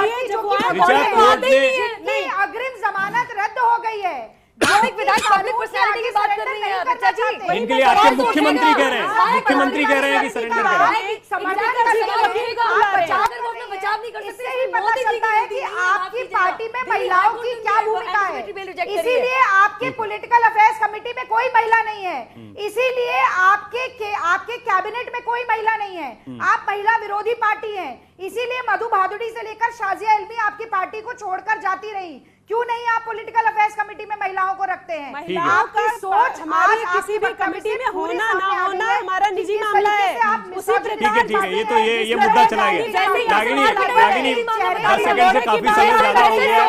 अग्रिम जमानत रद्द हो गई है। विधायक पब्लिक पर्सनालिटी की बात कर रही हैं ऋचा जी। इनके लिए आपके मुख्यमंत्री कह रहे हैं, मुख्यमंत्री कह रहे हैं कि सरेंडर करें। बचाव नहीं कर सकते। इससे ही पता चलता है कि आपकी पार्टी में महिलाओं की क्या भूमिका है। इसीलिए आपके पॉलिटिकल अफेयर्स कमेटी में कोई महिला नहीं है, इसीलिए आपके कैबिनेट में कोई महिला नहीं है। आप महिला विरोधी पार्टी हैं, इसीलिए मधु भादुड़ी से लेकर शाजिया इल्मी आपकी पार्टी को छोड़कर जाती रही। क्यों नहीं आप पॉलिटिकल अफेयर्स कमेटी में महिलाओं को रखते हैं? आपकी सोच हमारी किसी भी कमेटी में होना ना होना हमारा निजी मामला है। ठीक है, ये मुद्दा चला गया। रागिनी 10 सेकंड से काफी समय ज्यादा हो गया।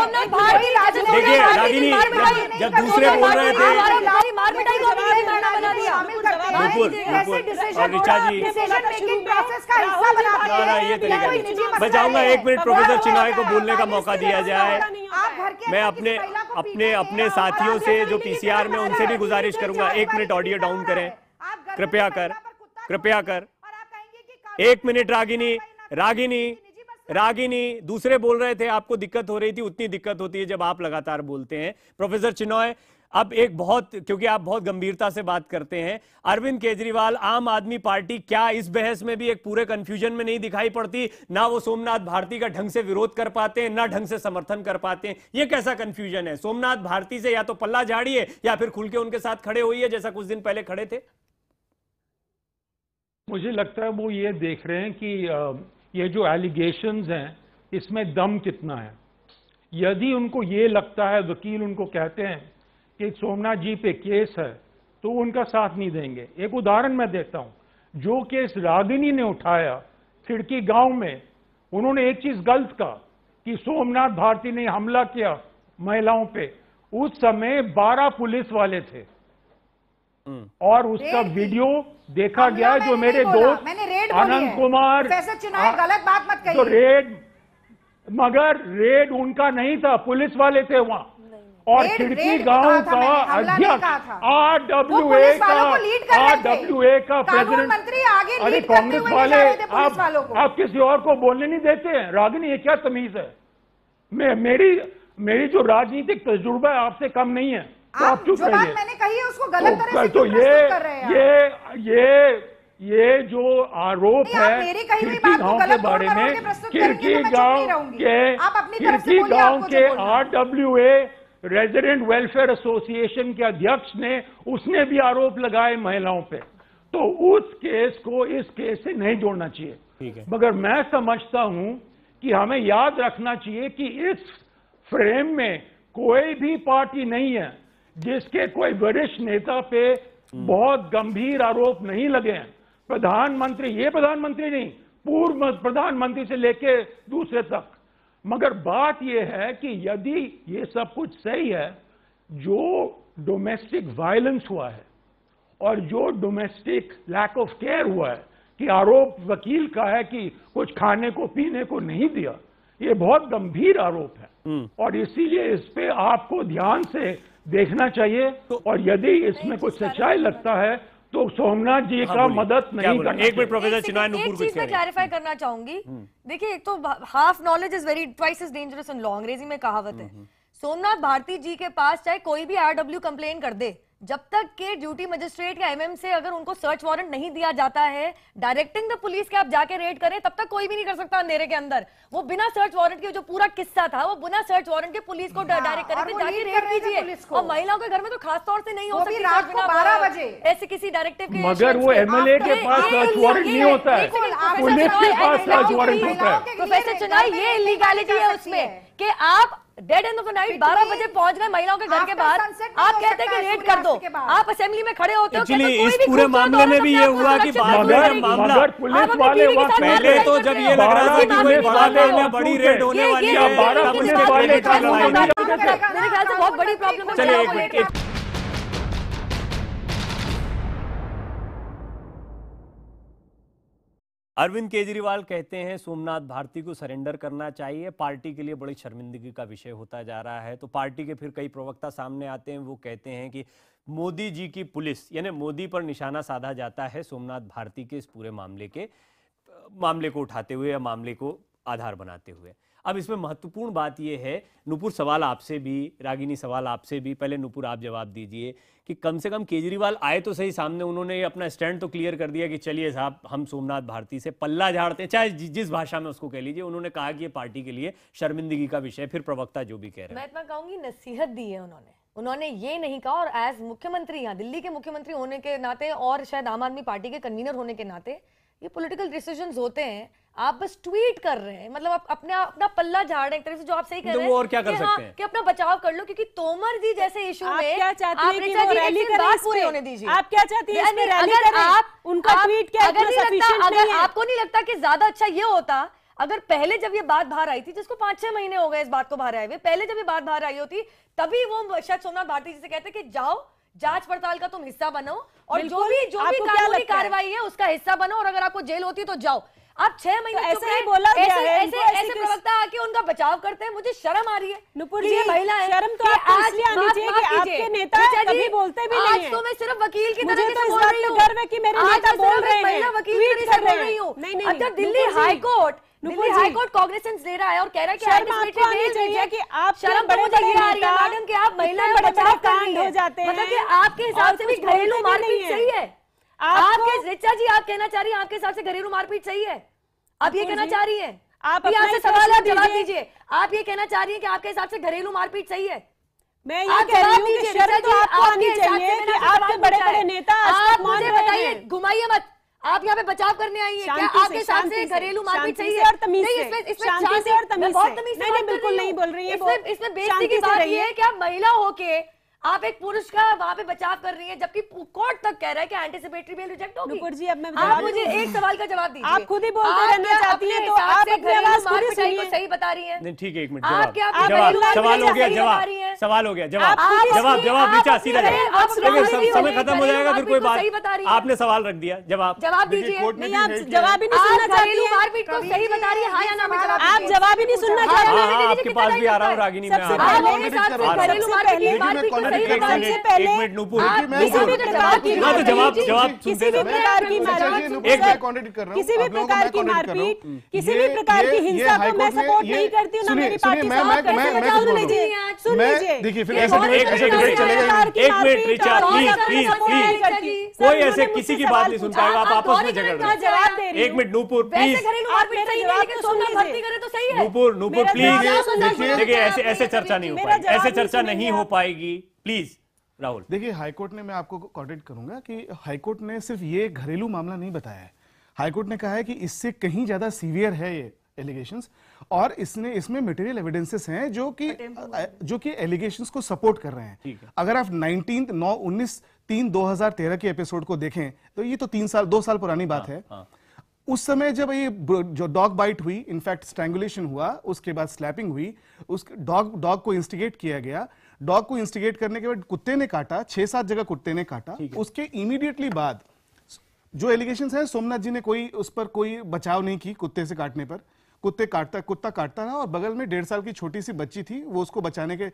देखिए रागिनी, जब दूसरे बोल रहे थे, और ऋचा जी, ये तरीका नहीं। मैं चाहूंगा 1 मिनट प्रोफेसर चिनॉय को बोलने का मौका दिया जाए। मैं अपने साथियों से जो पीसीआर में, उनसे भी गुजारिश करूंगा 1 मिनट ऑडियो डाउन करें, कृपया कर 1 मिनट। रागिनी दूसरे बोल रहे थे, आपको दिक्कत हो रही थी, उतनी दिक्कत होती है जब आप लगातार बोलते हैं। प्रोफेसर चिनॉय, अब क्योंकि आप बहुत गंभीरता से बात करते हैं, अरविंद केजरीवाल, आम आदमी पार्टी क्या इस बहस में भी एक पूरे कंफ्यूजन में नहीं दिखाई पड़ती? ना वो सोमनाथ भारती का ढंग से विरोध कर पाते हैं, ना ढंग से समर्थन कर पाते हैं। ये कैसा कंफ्यूजन है? सोमनाथ भारती से या तो पल्ला झाड़िए या फिर खुल के उनके साथ खड़े होइए, जैसा कुछ दिन पहले खड़े थे। मुझे लगता है वो ये देख रहे हैं कि ये जो एलिगेशंस हैं इसमें दम कितना है। यदि उनको ये लगता है, वकील उनको कहते हैं कि सोमनाथ जी पे केस है, तो उनका साथ नहीं देंगे। एक उदाहरण मैं देता हूं, जो केस रागिनी ने उठाया खिड़की गांव में, उन्होंने एक चीज गलत कहा कि सोमनाथ भारती ने हमला किया महिलाओं पे। उस समय 12 पुलिस वाले थे और उसका वीडियो देखा गया, जो मेरे दोस्त आनंद कुमार, गलत बात मत कहिए। तो मगर रेड उनका नहीं था, पुलिस वाले थे वहां। और खिड़की गांव का अध्यक्ष RWA का प्रेसिडेंट, अरे कांग्रेस वाले आप किसी और को बोलने नहीं देते हैं। रागिनी, ये क्या तमीज है? मेरी जो राजनीतिक तजुर्बा है आपसे कम नहीं है, तो आप चुप रहिए। मैंने कही है उसको गलत तरह से क्यों प्रस्तुत कर रहे हैं? ये जो आरोप है खिड़की गांव के बारे में, खिड़की गांव के RWA रेजिडेंट वेलफेयर एसोसिएशन के अध्यक्ष ने, उसने भी आरोप लगाए महिलाओं पे। तो उस केस को इस केस से नहीं जोड़ना चाहिए। मगर मैं समझता हूं कि हमें याद रखना चाहिए कि इस फ्रेम में कोई भी पार्टी नहीं है जिसके कोई वरिष्ठ नेता पे बहुत गंभीर आरोप नहीं लगे हैं। प्रधानमंत्री नहीं, पूर्व प्रधानमंत्री से लेके दूसरे तक। मगर बात यह है कि यदि ये सब कुछ सही है, जो डोमेस्टिक वायलेंस हुआ है और जो डोमेस्टिक लैक ऑफ केयर हुआ है कि आरोप वकील का है कि कुछ खाने को पीने को नहीं दिया, ये बहुत गंभीर आरोप है और इसीलिए इस पे आपको ध्यान से देखना चाहिए और यदि इसमें कुछ सच्चाई लगता है तो सोमनाथ जी का मदद नहीं करना। एक मिनट प्रोफेसर चिनॉय नुपुर एक चीज मैं क्लैरिफाई करना चाहूंगी। देखिए, एक तो half knowledge is very twice is dangerous in law, अंग्रेजी में कहावत है। सोमनाथ भारती जी के पास चाहे कोई भी आरडब्ल्यू कंप्लेन कर दे, जब तक के ड्यूटी मजिस्ट्रेट या एमएम से अगर उनको सर्च वारंट नहीं दिया जाता है डायरेक्टिंग द पुलिस के आप जाके रेड करें, तब तक कोई भी नहीं कर सकता अंधेरे के अंदर। वो बिना सर्च वारंट के जो पूरा किस्सा था वो बिना सर्च वारंट के पुलिस को डायरेक्ट करें, जाके रेड कीजिए। और महिलाओं के घर में तो खास तौर से नहीं हो सकती रात को 12 बजे ऐसे किसी डायरेक्टिव के। मगर वो एमएलए के पास सर्च वारंट नहीं होता है, पुलिस के पास सर्च वारंट होता है। प्रोफेसर चिनॉय, ये इलीगैलिटी है उसमें कि आप dead end of the night 12 बजे पहुंच गए महिलाओं के घर के बाहर, आप कहते हैं कि रेड कर दो, आप असेंबली में खड़े होते हो। इस पूरे मामले में भी ये हुआ कि बाद में मामला पुलिस वाले पहले तो जब ये लग रहा था कि कोई बड़ी रेड होने वाली है, मेरे ख्याल से बहुत बड़ी प्रॉब्लम है। चलिए अरविंद केजरीवाल कहते हैं सोमनाथ भारती को सरेंडर करना चाहिए, पार्टी के लिए बड़ी शर्मिंदगी का विषय होता जा रहा है। तो पार्टी के फिर कई प्रवक्ता सामने आते हैं, वो कहते हैं कि मोदी जी की पुलिस यानी मोदी पर निशाना साधा जाता है सोमनाथ भारती के इस पूरे मामले को उठाते हुए या मामले को आधार बनाते हुए। अब इसमें महत्वपूर्ण बात यह है, नुपुर सवाल आपसे भी, रागिनी सवाल आपसे भी, पहले नुपुर आप जवाब दीजिए कि कम से कम केजरीवाल आए तो सही सामने, उन्होंने अपना स्टैंड तो क्लियर कर दिया कि चलिए साहब हम सोमनाथ भारती से पल्ला झाड़ते हैं, चाहे जिस भाषा में उसको कह लीजिए। उन्होंने कहा कि ये पार्टी के लिए शर्मिंदगी का विषय, फिर प्रवक्ता जो भी कह रहे हैं। मैं इतना कहूंगी नसीहत दी है उन्होंने ये नहीं कहा। और एज मुख्यमंत्री, यहाँ दिल्ली के मुख्यमंत्री होने के नाते और शायद आम आदमी पार्टी के कन्वीनर होने के नाते, ये पॉलिटिकल डिसीजंस होते हैं, आप बस ट्वीट कर रहे हैं, मतलब आप अपना पल्ला झाड़ रहे हैं एक तरह से, जो आप सही कर रहे हैं। और क्या कर सकते हैं कि अपना बचाव कर लो, क्योंकि तोमर जी जैसे इशू में क्या चाहती है कि वो रैली करें, बात पूरी होने दीजिए। आप क्या चाहती है इसमें रैली करें? आप उनका ट्वीट क्या अगर आपको नहीं लगता कि ज्यादा अच्छा ये होता अगर पहले जब ये बात बाहर आई थी, जिसको 5-6 महीने हो गए इस बात को बाहर आए हुए, पहले जब ये बात बाहर आई होती तभी वो शायद सोमनाथ भारती जी से कहते कि जाओ जांच पड़ताल का तुम हिस्सा बनो और जो भी कानूनी कार्रवाई है उसका हिस्सा बनो, और अगर आपको जेल होती है तो जाओ। आप 6 महीने तो ऐसे ही बोला गया है, ऐसे प्रवक्ता आके उनका बचाव करते हैं, मुझे शर्म आ रही है। नुपुर जी, महिला है, शर्म तो आपको इसलिए आनी चाहिए कि आपके नेता कभी बोलते भी नहीं हैं। आज तो मैं सिर्फ वकील की तरह से बोल रही हूँ, गर्व है कि मेरे नेता बोल रहे हैं, वकील कर रही हूँ। अच्छा, दिल्ली हाईकोर्ट कॉग्निसेंस ले रहा है और कह रहा है कि आप शर्म बड़े बड़े मैडम कि आप महिला बचाव कांड हो जाते हैं, मतलब कि आपके हिसाब से भी घरेलू मारपीट सही है? आपके ऋचा जी आप कहना चाह रही हैं आपके हिसाब से घरेलू मारपीट सही है? आप ये कहना चाह रही हैं? आप यहाँ से सवाल है, जवाब दीजिए। आप ये कहना चाह रही हैं कि आपके हिसाब से घरेलू मारपीट सही है? मैं ये कह रही हूँ कि शर्म तो आपको आनी चाहिए कि आपके बड़े बड़े नेता आप मुझे बताइए, घुमाइए मत, आप यहाँ पे बचाव करने आई हैं क्या? आपके हिसाब से घरेलू मारपीट सही है? नहीं, बिल्कुल नहीं बोल रही है। इसमें बेइज्जती की बात ये है कि आप महिला होके आप एक पुरुष का वहां पे बचाव कर रही है, जबकि कोर्ट तक कह रहा है कि एंटीसिपेटरी बेल रिजेक्ट होगी। नुपुर जी, अब मैं आप मुझे एक सवाल का जवाब दीजिए। आप खुद ही बोलते रहना चाहती हैं, तो आप अपनी आवाज खुद ही सुनिए। सही बता रही हैं? नहीं, ठीक है, एक मिनट, सवाल हो गया, जवाब नीचा सीधा समय खत्म हो जाएगा, फिर कोई बात। आपने सवाल रख दिया, जवाब दीजिए। जवाब ही नहीं सुनना चाहती है, मारपीट को सही बता रही है, हाँ या ना में जवाब। आप जवाब ही नहीं सुनना चाहती है। आपके पास भी आ रहा हूँ रागिनी में। एक मिनट नुपुर, किसी भी प्रकार की जवाब किसी भी प्रकार की किसी भी प्रकार की मारपीट, किसी भी प्रकार की हिंसा को मैं सपोर्ट नहीं करती हूँ, ना मेरी पार्टी सुन लीजिए। देखिए, फिर कोई ऐसे किसी की बात नहीं सुन पाएगा, आप आपस में झगड़ रहे हैं। एक minute Nupur please, Nupur please, देखिए ऐसे चर्चा नहीं हो पाएगी, ऐसे चर्चा नहीं हो पाएगी, प्लीज। राहुल, देखिए, हाईकोर्ट ने, मैं आपको कॉन्ट्रैक्ट करूंगा कि हाईकोर्ट ने सिर्फ ये घरेलू मामला नहीं बताया है। हाईकोर्ट ने कहा है कि इससे कहीं ज्यादा सीवियर है ये एलिगेशंस, और इसमें मटेरियल एविडेंसेस हैं जो कि एलिगेशंस को सपोर्ट कर रहे हैं। अगर आप 19/3/2013 के एपिसोड को देखें तो ये तो 2 साल पुरानी बात है। उस समय जब ये जो डॉग बाइट हुई, इनफैक्ट स्ट्रैंगुलेशन हुआ, उसके बाद स्लैपिंग हुई, उस डॉग को इंस्टिगेट किया गया, डॉग को इंस्टिगेट करने के बाद कुत्ते ने काटा, 6-7 जगह कुत्ते ने काटा। उसके इमीडिएटली बाद जो एलिगेशंस है, सोमनाथ जी ने उस पर कोई बचाव नहीं की कुत्ते से काटने पर। कुत्ता काटता रहा और बगल में 1.5 साल की छोटी सी बच्ची थी, वो उसको बचाने के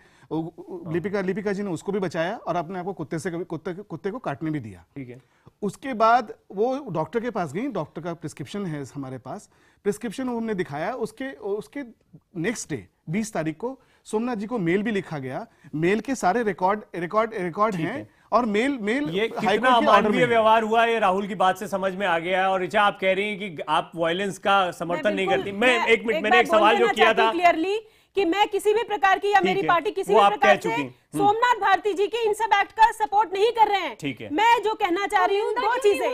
लिपिका जी ने उसको भी बचाया और अपने आप को कुत्ते को काटने भी दिया। ठीक है। उसके बाद वो डॉक्टर के पास गई, डॉक्टर का प्रिस्क्रिप्शन है हमारे पास, प्रिस्क्रिप्शन हमने दिखाया। उसके नेक्स्ट डे 20 तारीख को सोमनाथ जी को मेल भी लिखा गया। मेल के सारे रिकॉर्ड हैं और मेल ये कितना अमानवीय व्यवहार हुआ, ये राहुल की बात से समझ में आ गया है। और ऋचा, आप कह रही हैं कि आप वायलेंस का समर्थन नहीं करती। मैं एक मिनट, मैंने एक सवाल जो किया था क्लियरली कि मैं किसी भी प्रकार की या मेरी पार्टी किसी भी प्रकार से सोमनाथ भारती जी के इन सब एक्ट का सपोर्ट नहीं कर रहे हैं। ठीक है। मैं जो कहना चाह रही हूँ, दो चीजें,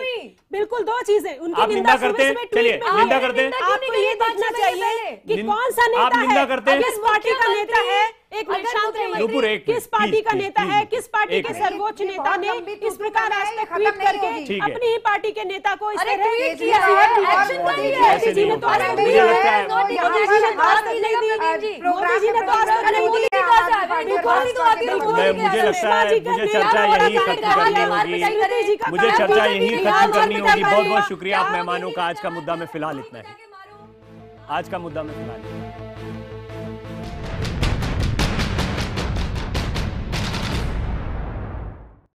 बिल्कुल 2 चीजें। उनकी आप निंदा करते हैं, चलिए निंदा करते हैं। आपको ये देखना चाहिए कि कौन सा नेता है, किस पार्टी का नेता है, एक मिनट, किस पार्टी का नेता है, किस पार्टी के सर्वोच्च नेता ने इस प्रकार आज तक ट्वीट करके अपनी ही पार्टी के नेता को इस तरह ट्वीट किया है। मोदी जी ने तो आज तक नहीं दी, मोदी जी ने तो आज तक नहीं दी, मोदी जी ने तो आज तक नहीं दी। मुझे लगता है मुझे चर्चा यही खत्म करनी होगी, मुझे चर्चा यही खत्म करनी होगी। बहुत बहुत शुक्रिया आप मेहमानों का। आज का मुद्दा में फिलहाल इतना है। आज का मुद्दा में फिलहाल